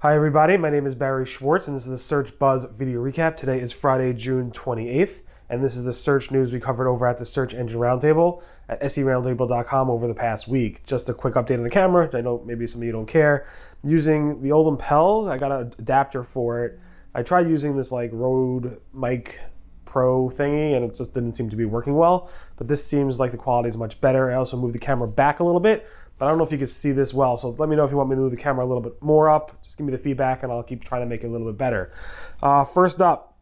Hi everybody, my name is Barry Schwartz and this is the Search Buzz video recap. Today is Friday, June 28th, and this is the search news we covered over at the Search Engine Roundtable at seroundtable.com over the past week. Just a quick update on the camera, which I know maybe some of you don't care. Using the old Impel, I got an adapter for it. I tried using this like Rode Mic Pro thingy and it just didn't seem to be working well, but this seems like the quality is much better. I also moved the camera back a little bit, but I don't know if you can see this well, so let me know if you want me to move the camera a little bit more up. Just give me the feedback and I'll keep trying to make it a little bit better. First up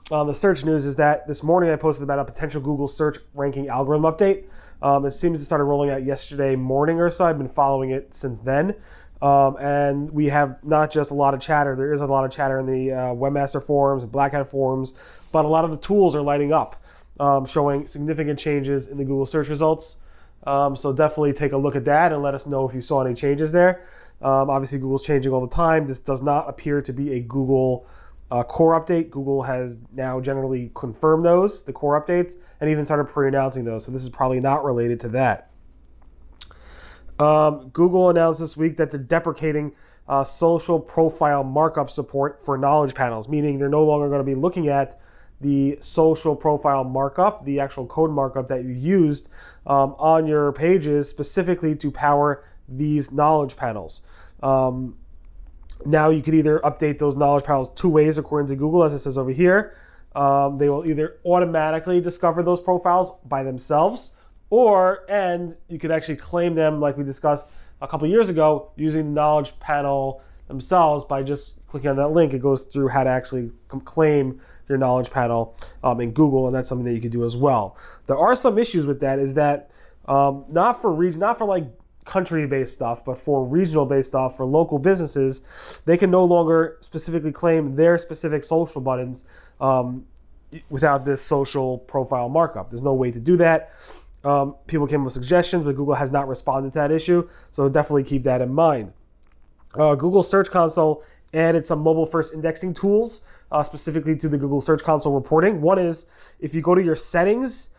on the search news is that this morning I posted about a potential Google search ranking algorithm update. It seems to started rolling out yesterday morning or so. I've been following it since then. And we have not just a lot of chatter, there is a lot of chatter in the Webmaster forums and Black Hat forums, but a lot of the tools are lighting up, showing significant changes in the Google search results. So definitely take a look at that and let us know if you saw any changes there. Obviously, Google's changing all the time. This does not appear to be a Google core update. Google has now generally confirmed those, the core updates, and even started pre-announcing those. So this is probably not related to that. Google announced this week that they're deprecating social profile markup support for knowledge panels, meaning they're no longer going to be looking at the social profile markup, the actual code markup that you used on your pages specifically to power these knowledge panels. Now you could either update those knowledge panels two ways according to Google, as it says over here. They will either automatically discover those profiles by themselves, and you could actually claim them like we discussed a couple years ago using the knowledge panel themselves by just clicking on that link. It goes through how to actually claim your knowledge panel in Google, and that's something that you can do as well. There are some issues with that, is that not for like country-based stuff, but for regional-based stuff, for local businesses, they can no longer specifically claim their specific social buttons without this social profile markup. There's no way to do that. People came up with suggestions, but Google has not responded to that issue, so definitely keep that in mind. Google Search Console added some mobile-first indexing tools specifically to the Google Search Console reporting. One is, if you go to your settings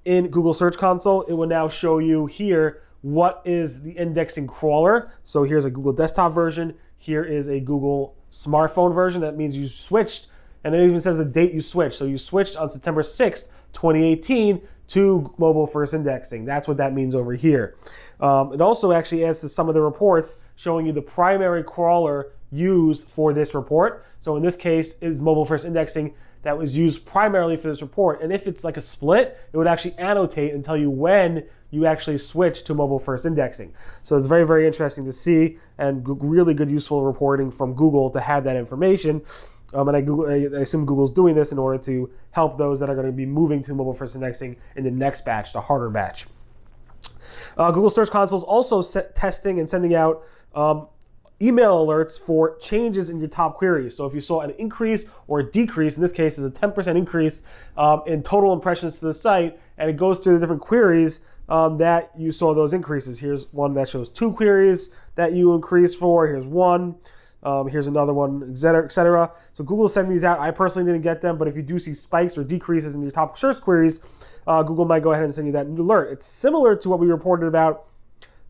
in Google Search Console, it will now show you here what is the indexing crawler. So here's a Google desktop version. Here is a Google smartphone version. That means you switched, and it even says the date you switched. So you switched on September 6th, 2018 to mobile first indexing. That's what that means over here. It also actually adds to some of the reports showing you the primary crawler used for this report. So in this case, it was mobile first indexing that was used primarily for this report. And if it's like a split, it would actually annotate and tell you when you actually switch to mobile first indexing. So it's very, very interesting to see, and really good useful reporting from Google to have that information. And I assume Google's doing this in order to help those that are going to be moving to mobile first indexing in the next batch, the harder batch. Google Search Console is also testing and sending out email alerts for changes in your top queries. So if you saw an increase or a decrease, in this case is a 10% increase in total impressions to the site, and it goes through the different queries that you saw those increases. Here's one that shows 2 queries that you increased for. Here's one. Here's another one, etc. So Google's sending these out. I personally didn't get them, but if you do see spikes or decreases in your top search queries, Google might go ahead and send you that alert. It's similar to what we reported about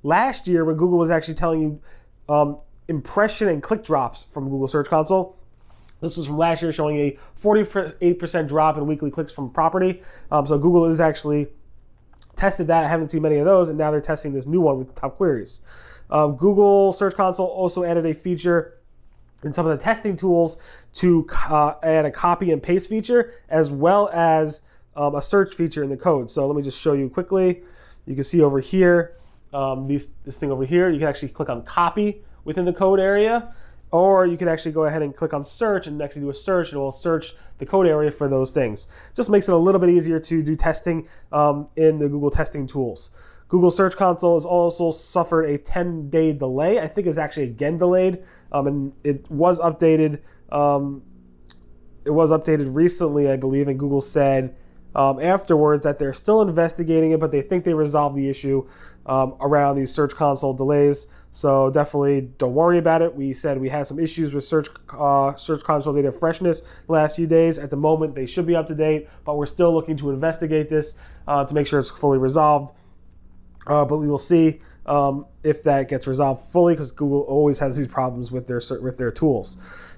last year when Google was actually telling you impression and click drops from Google Search Console. This was from last year, showing a 48% drop in weekly clicks from property. So Google has actually tested that. I haven't seen many of those, and now they're testing this new one with top queries. Google Search Console also added a feature in some of the testing tools to add a copy and paste feature, as well as a search feature in the code. So let me just show you quickly. You can see over here, this thing over here, you can actually click on copy within the code area, or you can actually go ahead and click on search and actually do a search, and it will search the code area for those things. Just makes it a little bit easier to do testing in the Google testing tools. Google Search Console has also suffered a 10-day delay. I think it's actually again delayed, and it was updated. It was updated recently, I believe, and Google said afterwards that they're still investigating it, but they think they resolved the issue around these Search Console delays. So definitely don't worry about it. We said we had some issues with Search Console data freshness the last few days. At the moment, they should be up to date, but we're still looking to investigate this to make sure it's fully resolved. But we will see if that gets resolved fully, because Google always has these problems with their tools.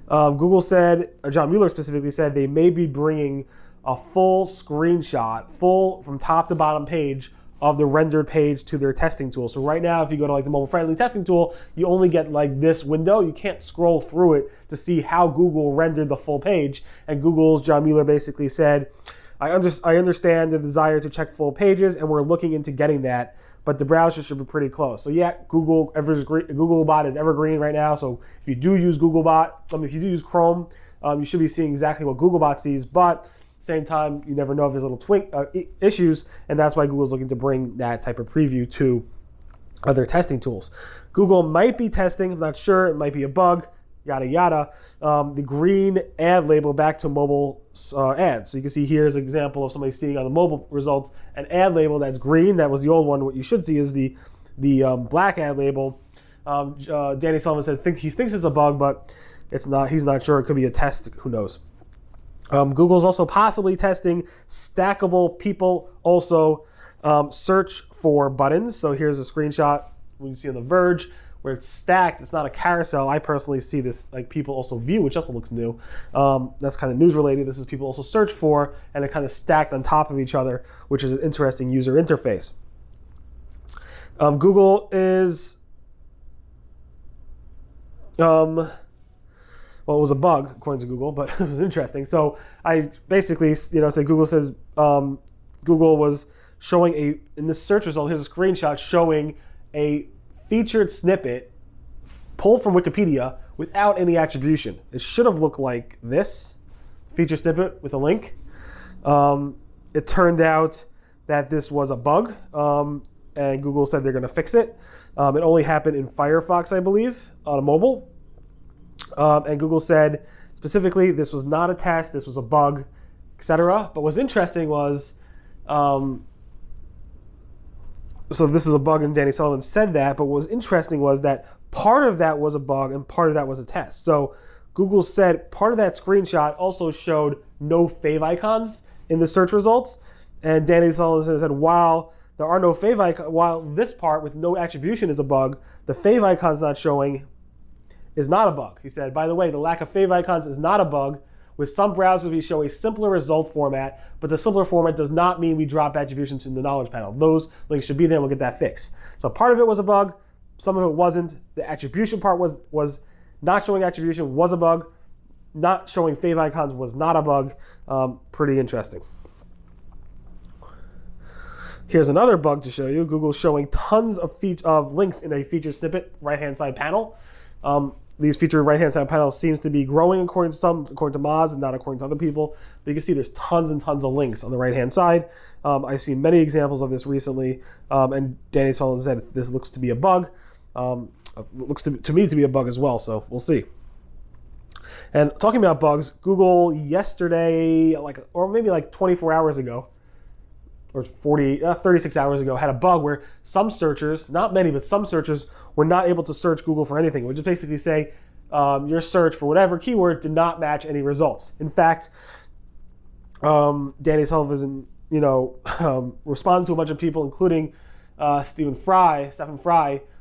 Google said, John Mueller specifically said, they may be bringing a full screenshot, full from top to bottom page of the rendered page to their testing tool. So right now, if you go to like the mobile-friendly testing tool, you only get like this window. You can't scroll through it to see how Google rendered the full page. And Google's John Mueller basically said, I understand the desire to check full pages, and we're looking into getting that, but the browser should be pretty close. So yeah, Googlebot is evergreen right now. So if you do use if you do use Chrome, you should be seeing exactly what Googlebot sees, but same time, you never know if there's little issues, and that's why Google's looking to bring that type of preview to other testing tools. Google might be testing, I'm not sure, it might be a bug, yada yada, the green ad label back to mobile ads. So you can see here's an example of somebody seeing on the mobile results an ad label that's green. That was the old one. What you should see is the black ad label. Danny Sullivan said he thinks it's a bug, but it's not. He's not sure. It could be a test. Who knows? Google's also possibly testing stackable people also search for buttons. So here's a screenshot you see on The Verge where it's stacked. It's not a carousel. I personally see this like people also view, which also looks new. That's kind of news related. This is people also search for, and they're kind of stacked on top of each other, which is an interesting user interface. Google is well, it was a bug according to Google, but it was interesting. So I basically, say Google says Google was showing in the search result. Here's a screenshot showing a featured snippet pulled from Wikipedia without any attribution. It should have looked like this featured snippet with a link. It turned out that this was a bug, and Google said they're going to fix it. It only happened in Firefox, I believe, on a mobile. And Google said specifically this was not a test, this was a bug, etc. But what's interesting was, so this was a bug and Danny Sullivan said that, but what was interesting was that part of that was a bug and part of that was a test. So Google said part of that screenshot also showed no fave icons in the search results. And Danny Sullivan said, while there are no fave icons, while this part with no attribution is a bug, the fave icons not showing is not a bug. He said, by the way, the lack of fave icons is not a bug. With some browsers, we show a simpler result format, but the simpler format does not mean we drop attributions in the knowledge panel. Those links should be there, and we'll get that fixed. So part of it was a bug, some of it wasn't. The attribution part was not showing attribution was a bug. Not showing fave icons was not a bug. Pretty interesting. Here's another bug to show you. Google's showing tons of links in a featured snippet right-hand side panel. These featured right-hand side panels seems to be growing according to Moz and not according to other people. But you can see there's tons and tons of links on the right-hand side. I've seen many examples of this recently, and Danny Sullivan said this looks to be a bug. Looks to me to be a bug as well, so we'll see. And talking about bugs, Google yesterday, or maybe 24 hours ago, or 36 hours ago, had a bug where some searchers, not many, but some searchers were not able to search Google for anything. It would just basically say your search for whatever keyword did not match any results. In fact, Danny Sullivan, responded to a bunch of people, including Stephen Fry,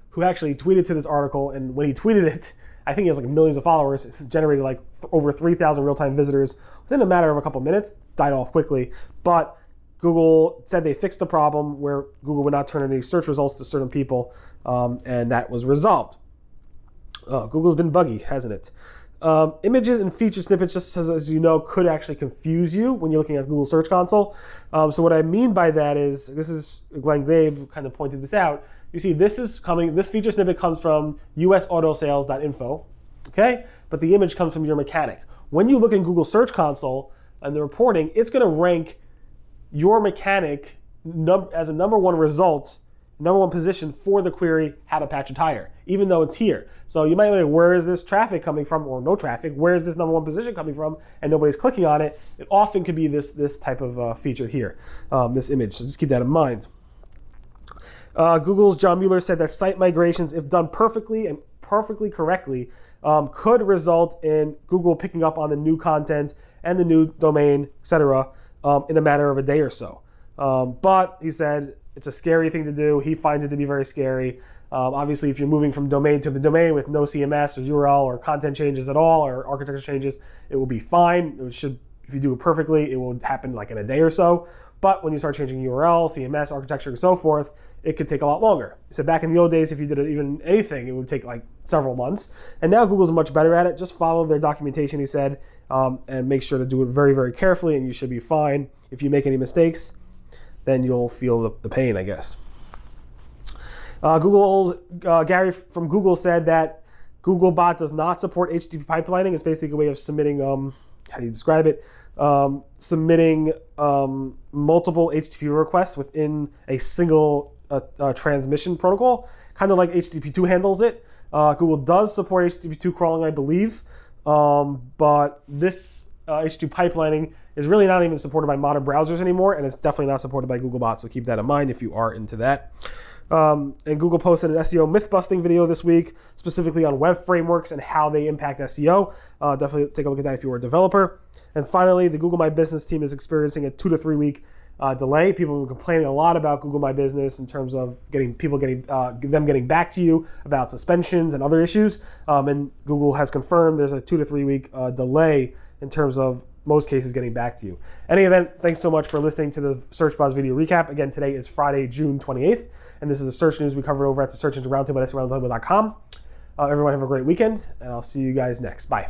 who actually tweeted to this article. And when he tweeted it, I think he has millions of followers. It generated over 3,000 real-time visitors within a matter of a couple minutes. Died off quickly, but Google said they fixed the problem where Google would not turn any search results to certain people, and that was resolved. Google's been buggy, hasn't it? Images and feature snippets, just as you know, could actually confuse you when you're looking at Google Search Console. So what I mean by that is, this is Glenn Glabe who kind of pointed this out. You see, this feature snippet comes from usautosales.info, okay? But the image comes from your mechanic. When you look in Google Search Console and the reporting, it's going to rank your mechanic as a number one result, number one position for the query, how to patch a tire, even though it's here. So you might be like, where is this traffic coming from, or no traffic? Where is this number one position coming from? And nobody's clicking on it. It often could be this type of feature here, this image. So just keep that in mind. Google's John Mueller said that site migrations, if done perfectly and perfectly correctly, could result in Google picking up on the new content and the new domain, etc., in a matter of a day or so. But he said It's a scary thing to do. He finds it to be very scary. Obviously, if you're moving from domain to domain with no CMS or URL or content changes at all or architecture changes, it will be fine. It should, if you do it perfectly, it will happen like in a day or so. But when you start changing URL, CMS, architecture, and so forth, it could take a lot longer. So back in the old days, if you did even anything, it would take like several months. And now Google's much better at it. Just follow their documentation, he said, and make sure to do it very, very carefully, and you should be fine. If you make any mistakes, then you'll feel the pain, I guess. Gary from Google said that Googlebot does not support HTTP pipelining. It's basically a way of submitting, how do you describe it? Submitting multiple HTTP requests within a single transmission protocol, kind of like HTTP2 handles it. Google does support HTTP2 crawling, I believe, but this HTTP pipelining is really not even supported by modern browsers anymore, and it's definitely not supported by Googlebot, so keep that in mind if you are into that. And Google posted an SEO myth-busting video this week, specifically on web frameworks and how they impact SEO. Definitely take a look at that if you are a developer. And finally, the Google My Business team is experiencing a 2 to 3 week delay. People have been complaining a lot about Google My Business in terms of them getting back to you about suspensions and other issues. And Google has confirmed there's a 2 to 3 week delay in terms of most cases getting back to you. Any event, thanks so much for listening to the Search Buzz video recap. Again, today is Friday, June 28th, and this is the search news we covered over at the Search Engine Roundtable at SEOroundtable.com. Everyone have a great weekend, and I'll see you guys next. Bye.